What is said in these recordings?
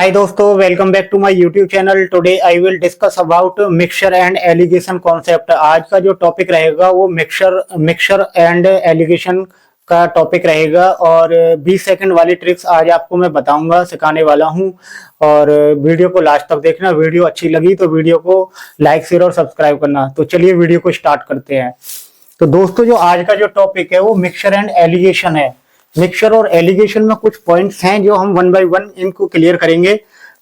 Hi दोस्तों, welcome back to my YouTube channel. Today I will discuss about mixture and alligation concept. आज का जो topic रहेगा वो मिक्सचर एंड एलिगेशन का टॉपिक रहेगा और 20 सेकंड वाली ट्रिक्स आज आपको मैं बताऊंगा, सिखाने वाला हूं। और वीडियो को लास्ट तक देखना। वीडियो अच्छी लगी तो वीडियो को लाइक शेयर और सब्सक्राइब करना। तो चलिए वीडियो को स्टार्ट करते हैं। तो दोस्तों, जो आज का जो टॉपिक है वो मिक्सचर एंड एलिगेशन है। मिक्सचर और एलिगेशन में कुछ पॉइंट्स हैं जो हम वन बाय वन इनको क्लियर करेंगे।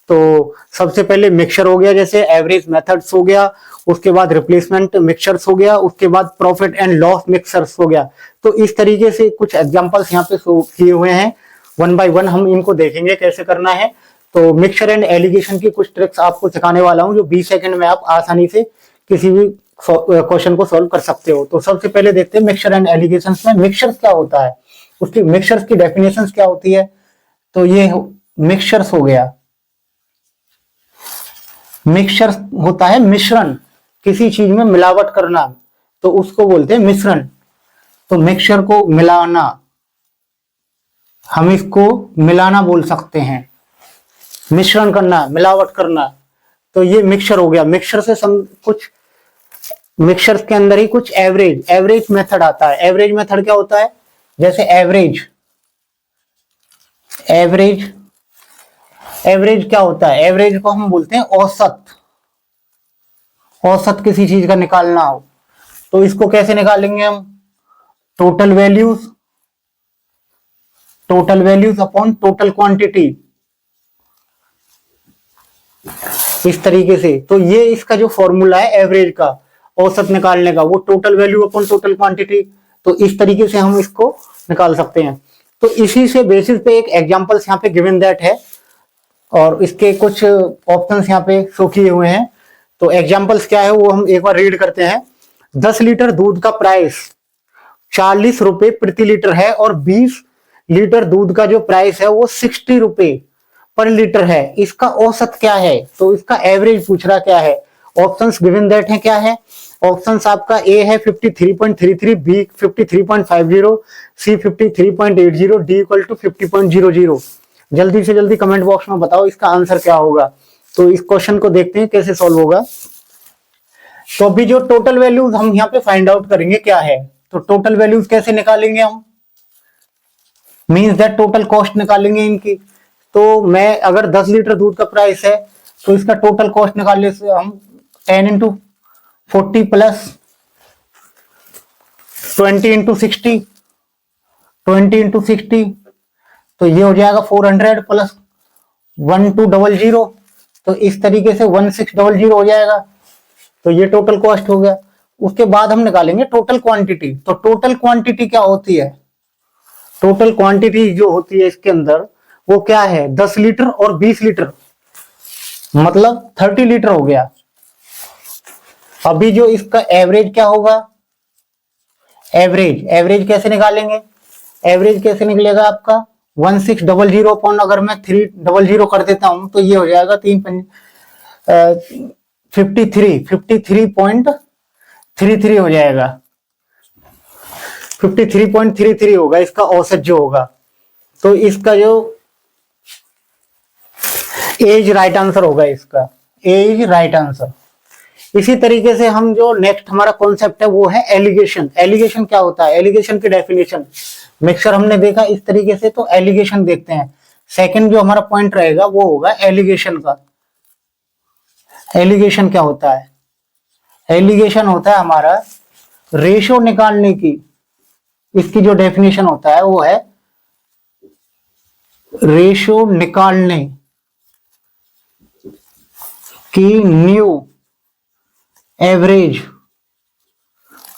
तो सबसे पहले मिक्सचर हो गया, जैसे एवरेज मेथड्स हो गया, उसके बाद रिप्लेसमेंट मिक्सचर्स हो गया, उसके बाद प्रॉफिट एंड लॉस मिक्सचर्स हो गया। तो इस तरीके से कुछ एग्जांपल्स यहाँ पे शो किए हुए हैं। वन बाय वन हम इनको देखेंगे कैसे करना है। तो मिक्सचर एंड एलिगेशन की कुछ ट्रिक्स आपको सिखाने वाला हूँ जो 20 सेकंड में आप आसानी से किसी भी क्वेश्चन को सॉल्व कर सकते हो। तो सबसे पहले देखते हैं मिक्सचर एंड एलिगेशन में मिक्सचर क्या होता है, उसकी मिक्सचर्स की डेफिनेशन क्या होती है। तो ये मिक्सचर्स हो गया। मिक्सचर होता है मिश्रण, किसी चीज में मिलावट करना, तो उसको बोलते हैं मिश्रण। तो मिक्सचर को मिलाना, हम इसको मिलाना बोल सकते हैं। मिश्रण करना, मिलावट करना, तो ये मिक्सचर हो गया। मिक्सचर से कुछ मिक्सचर के अंदर ही कुछ एवरेज मेथड आता है। एवरेज मेथड क्या होता है, जैसे एवरेज क्या होता है। एवरेज को हम बोलते हैं औसत किसी चीज का निकालना हो तो इसको कैसे निकालेंगे हम, total values upon total quantity, इस तरीके से। तो ये इसका जो फॉर्मूला है एवरेज का, औसत निकालने का, वो total value upon total quantity. तो इस तरीके से हम इसको निकाल सकते हैं। तो इसी से बेसिस पे एक एग्जांपल्स यहाँ पे गिवन दैट है और इसके कुछ ऑप्शंस यहाँ पे शो किए हुए हैं। तो एग्जांपल्स क्या है वो हम एक बार रीड करते हैं। 10 लीटर दूध का प्राइस 40 रुपए प्रति लीटर है और 20 लीटर दूध का जो प्राइस है वो 60 रुपए पर लीटर है। इसका औसत क्या है, तो इसका एवरेज पूछ रहा क्या है। ऑप्शंस गिवन दैट है, क्या है ऑप्शंस आपका। ए है 53.33, B 53.50, C 53.80, D equal to 50.00। जल्दी से जल्दी कमेंट बॉक्स में बताओ इसका आंसर क्या होगा। तो इस क्वेश्चन को देखते हैं कैसे सॉल्व होगा। तो अभी जो टोटल वैल्यूज हम यहाँ पे फाइंड आउट करेंगे क्या है। तो टोटल वैल्यूज कैसे निकालेंगे हम, मींस दैट टोटल कॉस्ट निकालेंगे इनकी। तो मैं अगर 10 लीटर दूध का प्राइस है तो इसका टोटल कॉस्ट निकालने से हम 10 इंटू 40 प्लस 20 इंटू 60, 20 इंटू 60, तो ये हो जाएगा 400 प्लस 1200। तो इस तरीके से 1600 हो जाएगा। तो ये टोटल कॉस्ट हो गया। उसके बाद हम निकालेंगे टोटल क्वांटिटी। तो टोटल क्वांटिटी क्या होती है, टोटल क्वांटिटी जो होती है इसके अंदर वो क्या है, 10 लीटर और 20 लीटर, मतलब 30 लीटर हो गया। अभी जो इसका एवरेज क्या होगा, एवरेज कैसे निकालेंगे। एवरेज कैसे निकलेगा आपका 1600 अपॉन, अगर मैं 300 कर देता हूं तो ये हो जाएगा 53.33 हो जाएगा। 53.33 होगा इसका औसत जो होगा। तो इसका जो एज राइट आंसर होगा, इसका एज राइट आंसर। इसी तरीके से हम जो नेक्स्ट हमारा कॉन्सेप्ट है वो है एलिगेशन। एलिगेशन क्या होता है, एलिगेशन की डेफिनेशन। मिक्सचर हमने देखा इस तरीके से, तो एलिगेशन देखते हैं। सेकंड जो हमारा पॉइंट रहेगा वो होगा एलिगेशन का। एलिगेशन क्या होता है, एलिगेशन होता है हमारा रेशो निकालने की। इसकी जो डेफिनेशन होता है वो है रेशो निकालने की न्यू एवरेज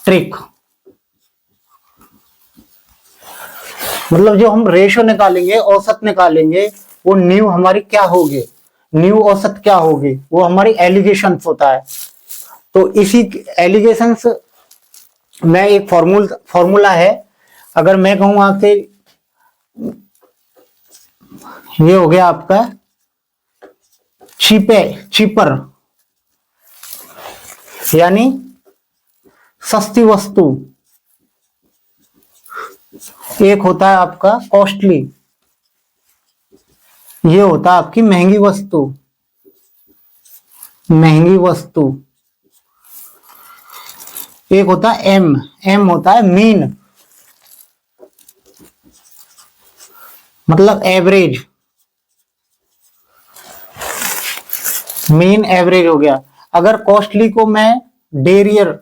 ट्रिक। मतलब जो हम रेशो निकालेंगे, औसत निकालेंगे, वो न्यू हमारी क्या होगी, न्यू औसत क्या होगी, वो हमारी एलिगेशंस होता है। तो इसी एलिगेशंस में एक फॉर्मूला है। अगर मैं कहूं आपसे, ये हो गया आपका चीपर, यानी सस्ती वस्तु। एक होता है आपका कॉस्टली, ये होता है आपकी महंगी वस्तु, महंगी वस्तु। एक होता है एम, एम होता है मीन, मतलब एवरेज, मीन एवरेज हो गया। अगर कॉस्टली को मैं डेरियर,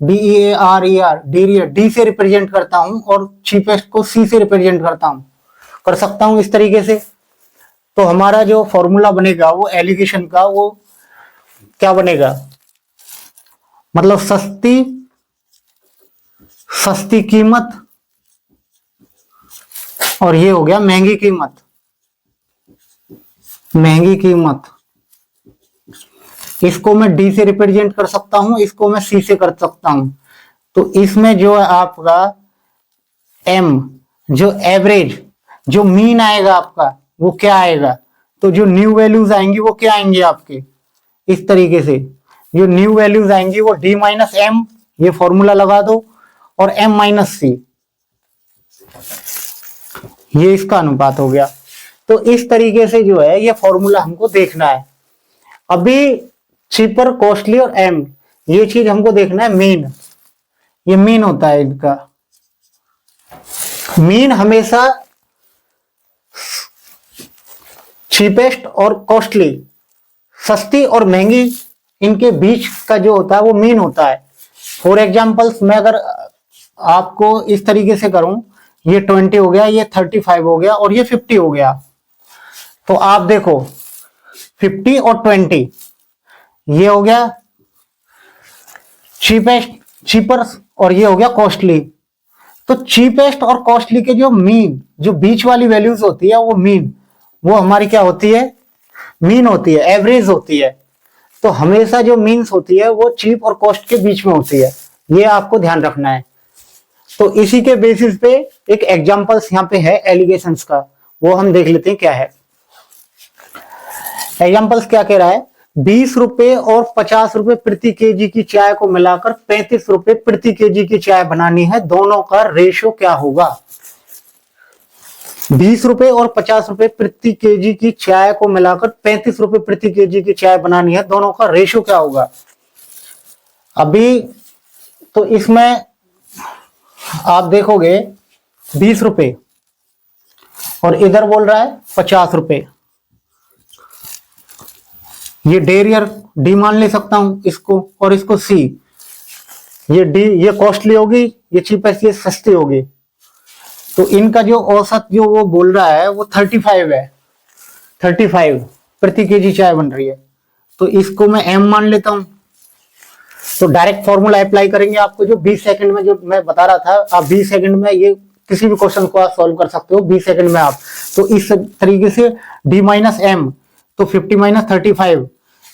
DEARER, डेरियर डी से रिप्रेजेंट करता हूं और चीपेस्ट को सी से रिप्रेजेंट करता हूं, कर सकता हूं इस तरीके से, तो हमारा जो फॉर्मूला बनेगा वो एलिगेशन का, वो क्या बनेगा, मतलब सस्ती, सस्ती कीमत, और ये हो गया महंगी कीमत, महंगी कीमत। इसको मैं डी से रिप्रेजेंट कर सकता हूं, इसको मैं सी से कर सकता हूं। तो इसमें जो है आपका एम, जो एवरेज, जो मीन आएगा आपका, वो क्या आएगा, तो जो न्यू वैल्यूज आएंगी वो क्या आएंगी आपके, इस तरीके से जो न्यू वैल्यूज आएंगी वो डी माइनस एम, ये फॉर्मूला लगा दो, और एम माइनस सी, ये इसका अनुपात हो गया। तो इस तरीके से जो है ये फॉर्मूला हमको देखना है। अभी चीपर, कॉस्टली और एम, ये चीज हमको देखना है मीन, ये मीन होता है इनका। मीन हमेशा चीपेस्ट और कॉस्टली, सस्ती और महंगी, इनके बीच का जो होता है वो मीन होता है। फॉर एग्जाम्पल्स मैं अगर आपको इस तरीके से करूं, ये 20 हो गया, ये 35 हो गया, और ये 50 हो गया, तो आप देखो 50 और 20, ये हो गया चीपेस्ट, चीपर, और ये हो गया कॉस्टली। तो चीपेस्ट और कॉस्टली के जो मीन, जो बीच वाली वैल्यूज होती है वो मीन, वो हमारी क्या होती है, मीन होती है, एवरेज होती है। तो हमेशा जो मीन्स होती है वो चीप और कॉस्ट के बीच में होती है, ये आपको ध्यान रखना है। तो इसी के बेसिस पे एक एग्जांपल्स यहाँ पे है एलिगेशंस का, वो हम देख लेते हैं क्या है। एग्जांपल्स क्या कह रहा है, 20 रुपए और 50 रुपए प्रति केजी की चाय को मिलाकर 35 रुपए प्रति केजी की चाय बनानी है, दोनों का रेशो क्या होगा। 20 रुपए और 50 रुपए प्रति केजी की चाय को मिलाकर 35 रुपए प्रति केजी की चाय बनानी है, दोनों का रेशो क्या होगा। अभी तो इसमें आप देखोगे 20 रुपए और इधर बोल रहा है 50 रुपए, ये डेरियर डी मान ले सकता हूं इसको, और इसको सी, ये डी, ये कॉस्टली होगी, ये चीपेस्ट, ये सस्ती होगी। तो इनका जो औसत जो वो बोल रहा है वो 35 है, 35 प्रति केजी चाय बन रही है, तो इसको मैं एम मान लेता हूं। तो डायरेक्ट फॉर्मूला अप्लाई करेंगे, आपको जो 20 सेकंड में जो मैं बता रहा था, आप 20 सेकंड में ये किसी भी क्वेश्चन को आप सॉल्व कर सकते हो 20 सेकंड में आप। तो इस तरीके से डी माइनस एम, तो 50 माइनस 35,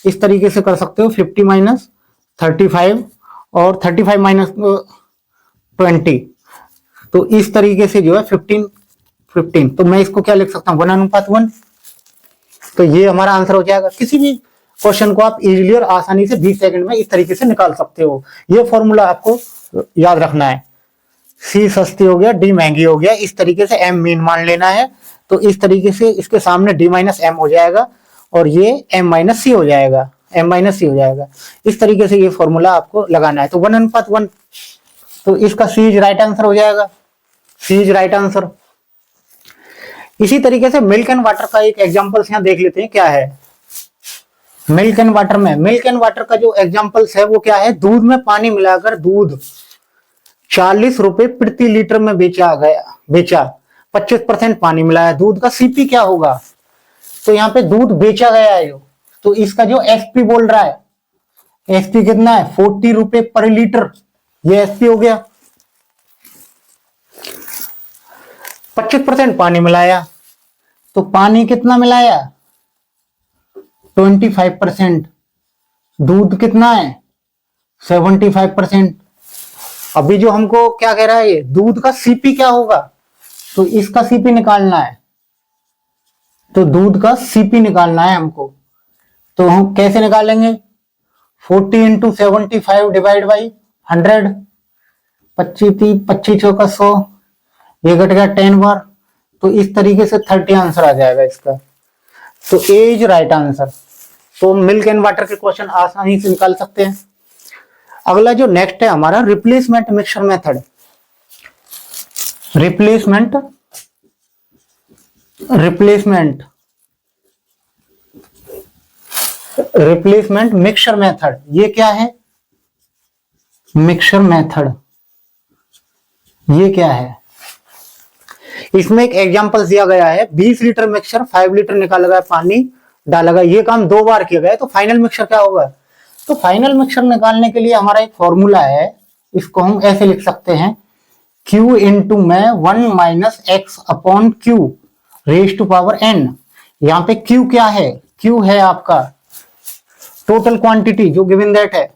इस तरीके से कर सकते हो, 50 माइनस 35 और 35 माइनस 20, तो इस तरीके से जो है 15, तो मैं इसको क्या लिख सकता हूँ 1:1। तो ये हमारा आंसर हो जाएगा। किसी भी क्वेश्चन को आप इजीली और आसानी से 20 सेकंड में इस तरीके से निकाल सकते हो। ये फॉर्मूला आपको याद रखना है। सी सस्ती हो गया, डी महंगी हो गया, इस तरीके से एम मीन मान लेना है। तो इस तरीके से इसके सामने डी माइनस एम हो जाएगा और ये एम माइनस सी हो जाएगा, एम माइनस सी हो जाएगा। इस तरीके से ये फॉर्मूला आपको लगाना है। तो 1:1, तो इसका सी इज राइट आंसर हो जाएगा, सी इज राइट आंसर। इसी तरीके से मिल्क एंड वाटर का एक एग्जांपल यहाँ देख लेते हैं क्या है। मिल्क एंड वाटर में, मिल्क एंड वाटर का जो एग्जांपल्स है वो क्या है, दूध में पानी मिलाकर दूध 40 रुपए प्रति लीटर में बेचा 25% पानी मिलाया, दूध का सीपी क्या होगा। तो यहाँ पे दूध बेचा गया है तो इसका जो एसपी बोल रहा है, एसपी कितना है 40 रुपए पर लीटर, ये एसपी हो गया। 25% पानी मिलाया, तो पानी कितना मिलाया 25%, दूध कितना है 75%। अभी जो हमको क्या कह रहा है, ये दूध का सीपी क्या होगा, तो इसका सीपी निकालना है, तो दूध का सीपी निकालना है हमको। तो हम कैसे निकालेंगे, 40 इंटू 75 डिवाइड बाई 100, 25 चौका 100, ये घट गया 10 बार, तो इस तरीके से 30 आंसर आ जाएगा इसका। तो ए इज राइट आंसर। तो मिल्क एंड वाटर के क्वेश्चन आसानी से निकाल सकते हैं। अगला जो नेक्स्ट है हमारा replacement mixture method. Replacement mixture method, ये क्या है? मिक्सचर मेथड ये क्या है? इसमें एक एग्जांपल दिया गया है, 20 लीटर मिक्सचर 5 लीटर निकाला गया, पानी डाला गया, ये काम 2 बार किया गया, तो फाइनल मिक्सचर क्या होगा? तो फाइनल मिक्सचर निकालने के लिए हमारा एक फॉर्मूला है, इसको हम ऐसे लिख सकते हैं, Q इंटू में 1 minus x upon Q raise to power n। यहाँ पे Q क्या है? Q है आपका टोटल क्वांटिटी जो गिवन दैट है,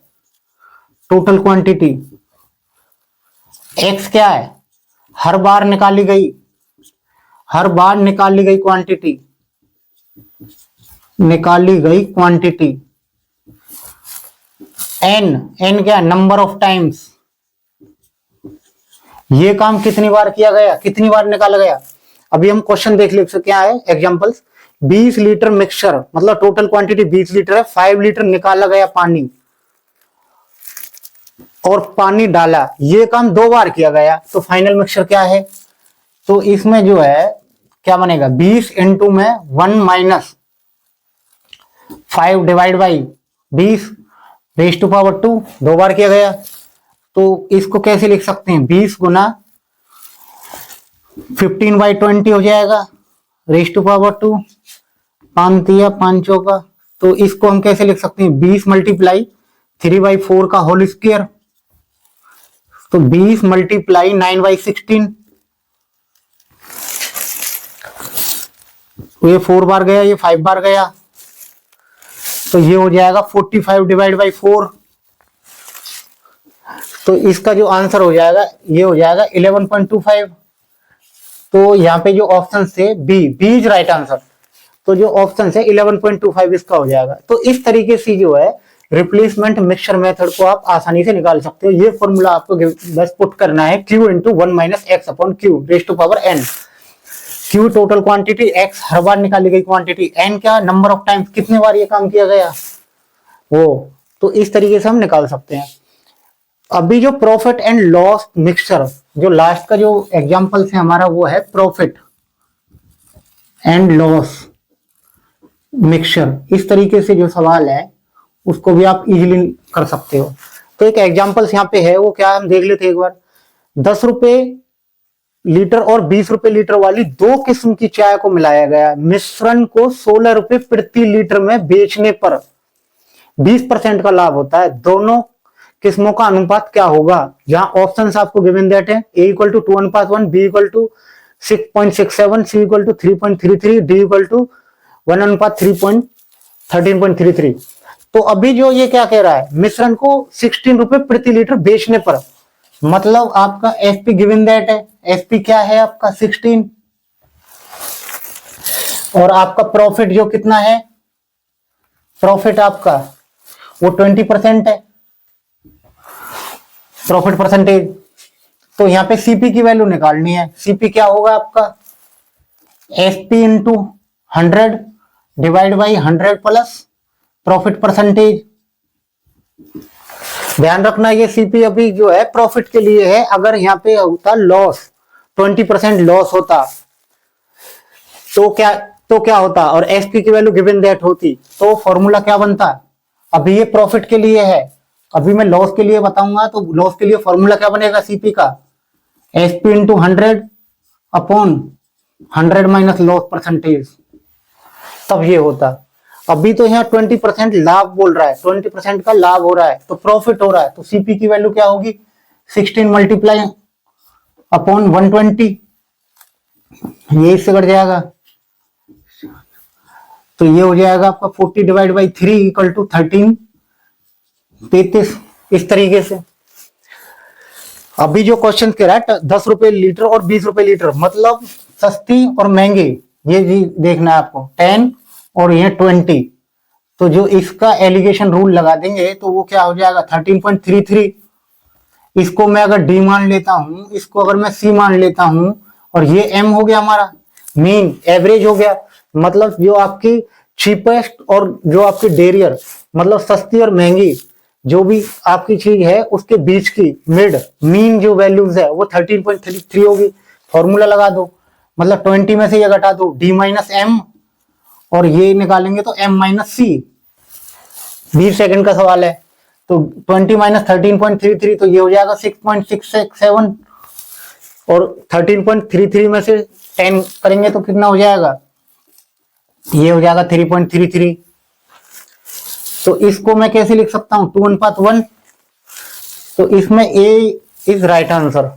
टोटल क्वांटिटी। x क्या है? हर बार निकाली गई क्वांटिटी, n क्या है? Number of times. ये काम कितनी बार किया गया, कितनी बार निकाला गया? अभी हम क्वेश्चन देख ले, क्या है एग्जांपल्स। 20 लीटर मिक्सचर मतलब टोटल क्वांटिटी 20 लीटर है, 5 लीटर निकाला गया पानी और पानी डाला, ये काम 2 बार किया गया, तो फाइनल मिक्सचर क्या है? तो इसमें जो है क्या बनेगा, 20 इंटू में 1 minus 5 divide by 20 raise to power 2, 2 बार किया गया। तो इसको कैसे लिख सकते हैं? 20 गुना 15/20 हो जाएगा रेज टू पावर 2, 5 तिया 5 चौका। तो इसको हम कैसे लिख सकते हैं? 20 मल्टीप्लाई 3/4 का होल स्क्वायर, तो 20 मल्टीप्लाई 9/16, ये 4 बार गया, ये 5 बार गया, तो ये हो जाएगा 45 डिवाइड बाई 4। तो इसका जो आंसर हो जाएगा ये हो जाएगा 11.25। तो यहाँ पे जो ऑप्शन थे बी इज राइट आंसर, तो जो ऑप्शन है 11.25 इसका हो जाएगा। तो इस तरीके से जो है रिप्लेसमेंट मिक्सचर मेथड को आप आसानी से निकाल सकते हो। ये फॉर्मूला आपको बस पुट करना है, Q into 1 minus x upon Q raise to power n। Q total quantity, x हर बार निकाली गई क्वांटिटी, n क्या? नंबर ऑफ टाइम्स, कितने बार ये काम किया गया वो। तो इस तरीके से हम निकाल सकते हैं। अभी जो प्रॉफिट एंड लॉस मिक्सचर, जो लास्ट का जो एग्जांपल है हमारा वो है प्रॉफिट एंड लॉस मिक्सचर। इस तरीके से जो सवाल है उसको भी आप इजीली कर सकते हो। तो एक एग्जांपल यहाँ पे है, वो क्या हम देख लेते हैं एक बार। 10 रुपए लीटर और 20 रुपए लीटर वाली 2 किस्म की चाय को मिलाया गया, मिश्रण को 16 रुपए प्रति लीटर में बेचने पर 20% का लाभ होता है। दोनों किस्मों का अनुपात क्या होगा? जहां ऑप्शंस आपको गिवन दैट है, A = 2:1, B = 6.67, C = 3.33, D = 1:13.33। तो अभी जो ये क्या कह रहा है, मिश्रण को 16 रुपए प्रति लीटर बेचने पर, मतलब आपका एसपी गिवन दैट है, एसपी क्या है आपका 16, और आपका प्रॉफिट जो कितना है, प्रॉफिट आपका वो 20% है, प्रॉफिट परसेंटेज। तो यहाँ पे सीपी की वैल्यू निकालनी है। सीपी क्या होगा आपका, SP into 100 divide by 100 plus profit percentage. ध्यान रखना ये सीपी अभी जो है प्रॉफिट के लिए है। अगर यहाँ पे होता लॉस, 20% लॉस होता तो क्या होता, और एसपी की वैल्यू गिवन दैट होती, तो फॉर्मूला क्या बनता। अभी ये प्रॉफिट के लिए है, अभी मैं लॉस के लिए बताऊंगा, तो लॉस के लिए फॉर्मूला क्या बनेगा सीपी का, SP into 100 upon 100 minus loss percentage, तब ये होता। अभी तो यहाँ 20% लाभ बोल रहा है, 20% का लाभ हो रहा है, तो प्रॉफिट हो रहा है, तो सीपी की वैल्यू क्या होगी, 16 मल्टीप्लाई अपॉन 120, ये इससे कट जाएगा, तो ये हो जाएगा आपका 40 डिवाइड बाई 3 इक्वल टू 13, 33। इस तरीके से अभी जो क्वेश्चन कह रहा है 10 रुपए लीटर और 20 रुपए लीटर, मतलब सस्ती और महंगी, ये जी देखना है आपको 10 और ये 20। तो जो इसका एलिगेशन रूल लगा देंगे तो वो क्या हो जाएगा 13.33। इसको मैं अगर डी मान लेता हूं, इसको अगर मैं सी मान लेता हूं, और ये एम हो गया हमारा मीन एवरेज हो गया, मतलब जो आपकी चीपेस्ट और जो आपकी डेरियर, मतलब सस्ती और महंगी जो भी आपकी चीज है उसके बीच की मिड मीन जो वैल्यूज है वो 13.33 होगी। फॉर्मूला लगा दो, मतलब 20 में से ये घटा दो d माइनस एम, और ये निकालेंगे तो m माइनस सी। 20 सेकंड का सवाल है, तो 20 माइनस 13.33 तो ये हो जाएगा 6.667, और 13.33 में से 10 करेंगे तो कितना हो जाएगा, ये हो जाएगा 3.33। तो इसको मैं कैसे लिख सकता हूं, 2:1। तो इसमें ए इज राइट आंसर।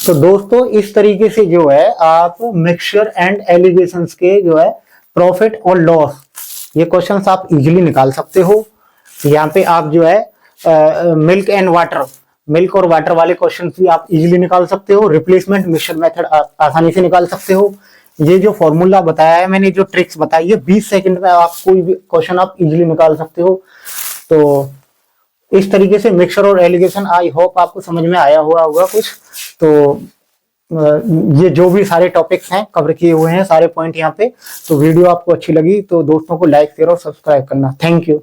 तो दोस्तों इस तरीके से जो है आप मिक्सचर एंड एलिगेशंस के जो है प्रॉफिट और लॉस, ये क्वेश्चंस आप इजीली निकाल सकते हो। यहाँ पे आप जो है मिल्क एंड वाटर, मिल्क और वाटर वाले क्वेश्चन भी आप इजीली निकाल सकते हो। रिप्लेसमेंट मिक्सचर मेथड आसानी से निकाल सकते हो। ये जो फॉर्मूला बताया है मैंने, जो ट्रिक्स बताई है, 20 सेकंड में आप कोई भी क्वेश्चन आप इजीली निकाल सकते हो। तो इस तरीके से मिक्सचर और एलिगेशन आई होप आपको समझ में आया हुआ होगा कुछ। तो ये जो भी सारे टॉपिक्स हैं कवर किए हुए हैं सारे पॉइंट यहाँ पे। तो वीडियो आपको अच्छी लगी तो दोस्तों को लाइक शेयर और सब्सक्राइब करना। Thank you.